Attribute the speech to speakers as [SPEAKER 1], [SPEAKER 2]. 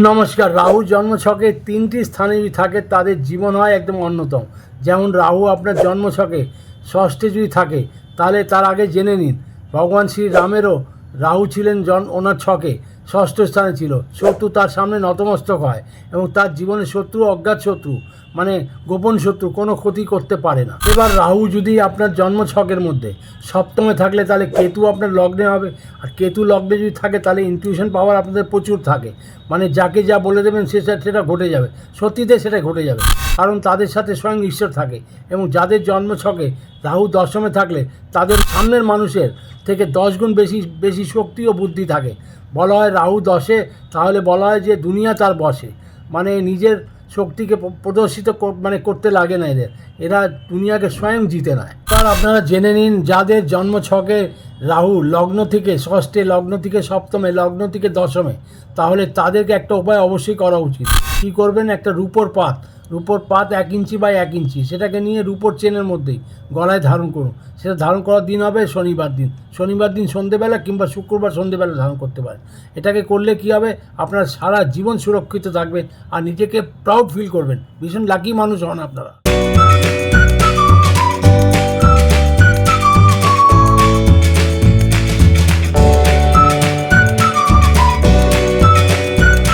[SPEAKER 1] নমস্কার। রাহু জন্মছকে তিনটি স্থানে যদি থাকে তাদের জীবন হয় একদম অন্যতম। যেমন রাহু আপনার জন্মছকে ষষ্ঠে যদি থাকে তাহলে তার আগে জেনে নিন ভগবান শ্রী রামেরও রাহু ছিলেন ওনার ছকে ষষ্ঠ স্থানে ছিল। শত্রু তার সামনে নতমস্তক হয় এবং তার জীবনে শত্রু অজ্ঞাত শত্রু মানে গোপন শত্রু কোনো ক্ষতি করতে পারে না। এবার রাহু যদি আপনার জন্মছকের মধ্যে সপ্তমে থাকলে তাহলে কেতু আপনার লগ্নে হবে। আর কেতু লগ্নে যদি থাকে তাহলে ইনটিউশন পাওয়ার আপনাদের প্রচুর থাকে, মানে যাকে যা বলে দেবেন সেটা ঘটে যাবে, সত্যিতে সেটা ঘটে যাবে, কারণ তাদের সাথে স্বয়ং ঈশ্বর থাকে। এবং যাদের জন্মছকে রাহু দশমে থাকলে তাদের সামনের মানুষের থেকে 10 গুণ বেশি শক্তি ও বুদ্ধি থাকে। বলা হয় রাহু দশে তাহলে বলা হয় যে দুনিয়া তার বশে, মানে নিজের শক্তিকে প্রদর্শিত করতে লাগে না এরা দুনিয়াকে স্বয়ং জিতে নেয়। তার আপনারা জেনে নিন যাদের জন্মছকে রাহু লগ্ন থেকে ষষ্ঠে, লগ্ন থেকে সপ্তমে, লগ্ন থেকে দশমে, তাহলে তাদেরকে একটা উপায় অবশ্যই করা উচিত। কী করবেন? একটা রূপোর পাত 1 ইঞ্চি বাই 1 ইঞ্চি সেটাকে নিয়ে রূপোর চেনের মধ্যেই গলায় ধারণ করুন। সেটা ধারণ করার দিন হবে শনিবার দিন সন্ধেবেলা কিংবা শুক্রবার সন্ধেবেলা ধারণ করতে পারেন। এটাকে করলে কী হবে, আপনার সারা জীবন সুরক্ষিত থাকবেন আর নিজেকে প্রাউড ফিল করবেন। ভীষণ লাকি মানুষ হন আপনারা।